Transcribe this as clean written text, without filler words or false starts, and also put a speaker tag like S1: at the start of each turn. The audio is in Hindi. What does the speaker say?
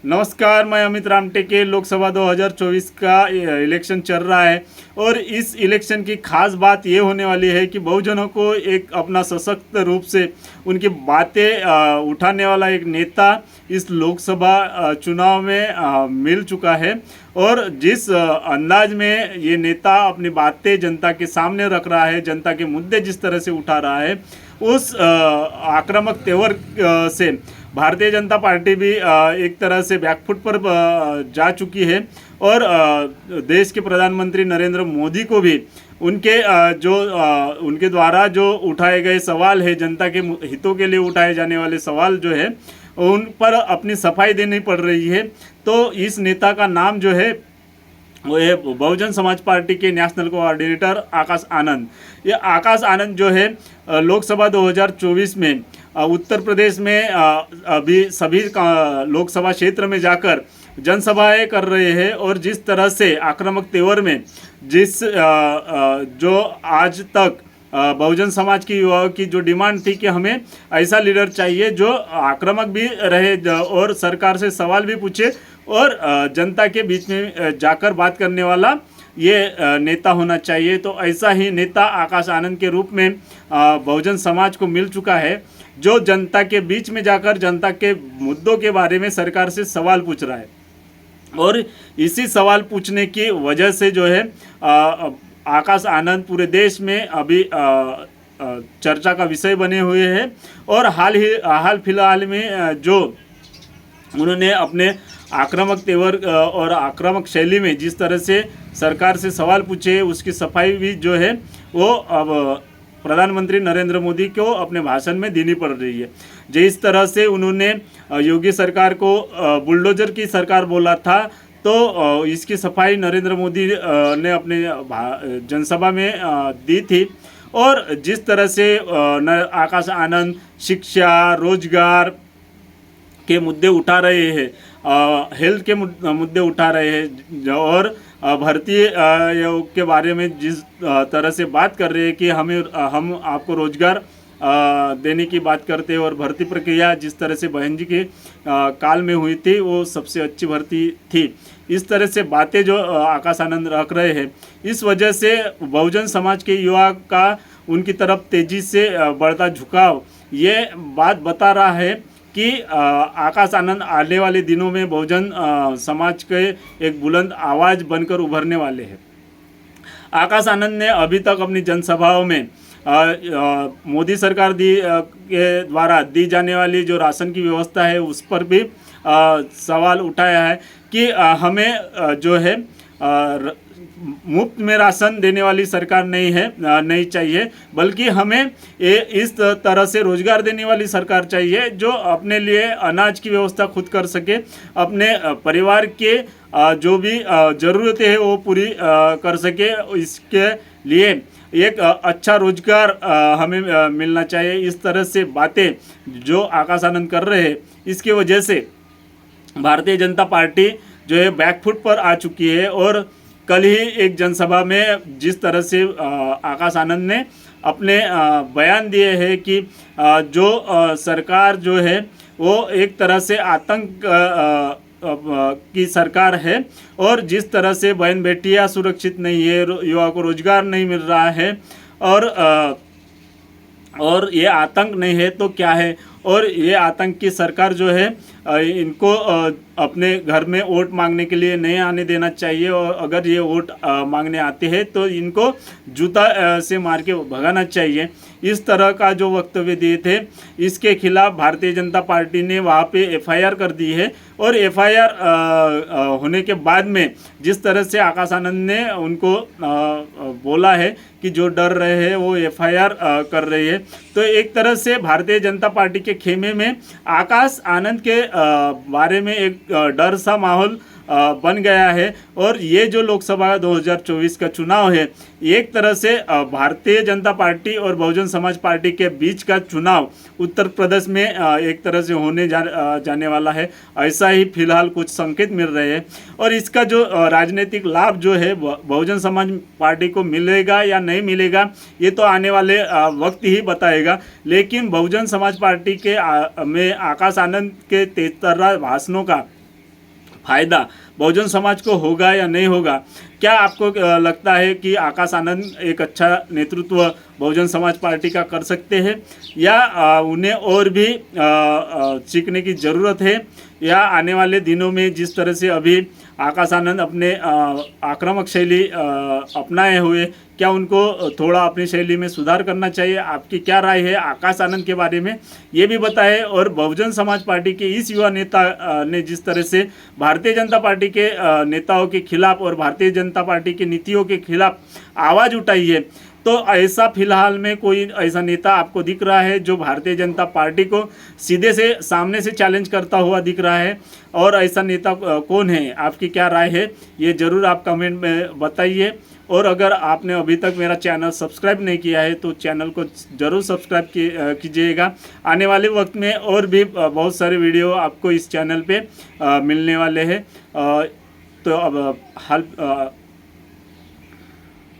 S1: नमस्कार, मैं अमित रामटेके। लोकसभा 2024 का इलेक्शन चल रहा है और इस इलेक्शन की खास बात ये होने वाली है कि बहुजनों को एक अपना सशक्त रूप से उनकी बातें उठाने वाला एक नेता इस लोकसभा चुनाव में मिल चुका है। और जिस अंदाज में ये नेता अपनी बातें जनता के सामने रख रहा है, जनता के मुद्दे जिस तरह से उठा रहा है, उस आक्रामक तेवर से भारतीय जनता पार्टी भी एक तरह से बैकफुट पर जा चुकी है। और देश के प्रधानमंत्री नरेंद्र मोदी को भी उनके उनके द्वारा जो उठाए गए सवाल है, जनता के हितों के लिए उठाए जाने वाले सवाल जो है, उन पर अपनी सफाई देनी पड़ रही है। तो इस नेता का नाम जो है वो है बहुजन समाज पार्टी के नेशनल कोऑर्डिनेटर आकाश आनंद। ये आकाश आनंद जो है लोकसभा 2024 में उत्तर प्रदेश में अभी सभी लोकसभा क्षेत्र में जाकर जनसभाएं कर रहे हैं। और जिस तरह से आक्रामक तेवर में जो आज तक बहुजन समाज की युवाओं की जो डिमांड थी कि हमें ऐसा लीडर चाहिए जो आक्रामक भी रहे और सरकार से सवाल भी पूछे और जनता के बीच में जाकर बात करने वाला ये नेता होना चाहिए, तो ऐसा ही नेता आकाश आनंद के रूप में बहुजन समाज को मिल चुका है, जो जनता के बीच में जाकर जनता के मुद्दों के बारे में सरकार से सवाल पूछ रहा है। और इसी सवाल पूछने की वजह से जो है आकाश आनंद पूरे देश में अभी चर्चा का विषय बने हुए हैं। और हाल फिलहाल में जो उन्होंने अपने आक्रामक तेवर और आक्रामक शैली में जिस तरह से सरकार से सवाल पूछे, उसकी सफाई भी जो है वो अब प्रधानमंत्री नरेंद्र मोदी को अपने भाषण में देनी पड़ रही है। जिस तरह से उन्होंने योगी सरकार को बुलडोजर की सरकार बोला था, तो इसकी सफाई नरेंद्र मोदी ने अपने जनसभा में दी थी। और जिस तरह से आकाश आनंद शिक्षा, रोजगार के मुद्दे उठा रहे हैं, हेल्थ के मुद्दे उठा रहे हैं और भर्ती के बारे में जिस तरह से बात कर रहे हैं कि हम आपको रोजगार देने की बात करते हैं। और भर्ती प्रक्रिया जिस तरह से बहन जी के काल में हुई थी वो सबसे अच्छी भर्ती थी, इस तरह से बातें जो आकाश आनंद रख रहे हैं, इस वजह से बहुजन समाज के युवा का उनकी तरफ तेजी से बढ़ता झुकाव ये बात बता रहा है कि आकाश आनंद आने वाले दिनों में बहुजन समाज के एक बुलंद आवाज़ बनकर उभरने वाले हैं। आकाश आनंद ने अभी तक अपनी जनसभाओं में मोदी सरकार के द्वारा दी जाने वाली जो राशन की व्यवस्था है उस पर भी सवाल उठाया है कि हमें जो है मुफ्त में राशन देने वाली सरकार नहीं चाहिए, बल्कि हमें इस तरह से रोजगार देने वाली सरकार चाहिए जो अपने लिए अनाज की व्यवस्था खुद कर सके, अपने परिवार के जो भी ज़रूरतें हैं वो पूरी कर सके। इसके लिए एक अच्छा रोजगार हमें मिलना चाहिए। इस तरह से बातें जो आकाश आनंद कर रहे हैं, इसकी वजह से भारतीय जनता पार्टी जो है बैकफुट पर आ चुकी है। और कल ही एक जनसभा में जिस तरह से आकाश आनंद ने अपने बयान दिए हैं कि जो सरकार जो है वो एक तरह से आतंक की सरकार है, और जिस तरह से बहन बेटियां सुरक्षित नहीं है, युवा को रोजगार नहीं मिल रहा है, और ये आतंक नहीं है तो क्या है। और ये आतंक की सरकार जो है इनको अपने घर में वोट मांगने के लिए नहीं आने देना चाहिए, और अगर ये वोट मांगने आते हैं तो इनको जूता से मार के भगाना चाहिए। इस तरह का जो वक्तव्य दिए थे, इसके खिलाफ भारतीय जनता पार्टी ने वहाँ पे एफआईआर कर दी है। और एफआईआर होने के बाद में जिस तरह से आकाश आनंद ने उनको बोला है कि जो डर रहे हैं वो एफआईआर कर रही है, तो एक तरह से भारतीय जनता पार्टी के खेमे में आकाश आनंद के बारे में एक डर सा माहौल बन गया है। और ये जो लोकसभा 2024 का चुनाव है, एक तरह से भारतीय जनता पार्टी और बहुजन समाज पार्टी के बीच का चुनाव उत्तर प्रदेश में एक तरह से होने जाने वाला है, ऐसा ही फिलहाल कुछ संकेत मिल रहे हैं। और इसका जो राजनीतिक लाभ जो है बहुजन समाज पार्टी को मिलेगा या नहीं मिलेगा, ये तो आने वाले वक्त ही बताएगा। लेकिन बहुजन समाज पार्टी के में आकाश आनंद के तेजतर्रा भाषणों का फायदा बहुजन समाज को होगा या नहीं होगा? क्या आपको लगता है कि आकाश आनंद एक अच्छा नेतृत्व बहुजन समाज पार्टी का कर सकते हैं, या उन्हें और भी सीखने की ज़रूरत है, या आने वाले दिनों में जिस तरह से अभी आकाश आनंद अपने आक्रामक शैली अपनाए हुए, क्या उनको थोड़ा अपनी शैली में सुधार करना चाहिए? आपकी क्या राय है आकाश आनंद के बारे में, ये भी बताएं। और बहुजन समाज पार्टी के इस युवा नेता ने जिस तरह से भारतीय जनता पार्टी के नेताओं के खिलाफ और भारतीय जनता पार्टी की नीतियों के खिलाफ आवाज़ उठाई है, तो ऐसा फिलहाल में कोई ऐसा नेता आपको दिख रहा है जो भारतीय जनता पार्टी को सीधे से सामने से चैलेंज करता हुआ दिख रहा है? और ऐसा नेता कौन है? आपकी क्या राय है, ये ज़रूर आप कमेंट में बताइए। और अगर आपने अभी तक मेरा चैनल सब्सक्राइब नहीं किया है तो चैनल को ज़रूर सब्सक्राइब कीजिएगा। आने वाले वक्त में और भी बहुत सारे वीडियो आपको इस चैनल पे मिलने वाले हैं। तो अब हाल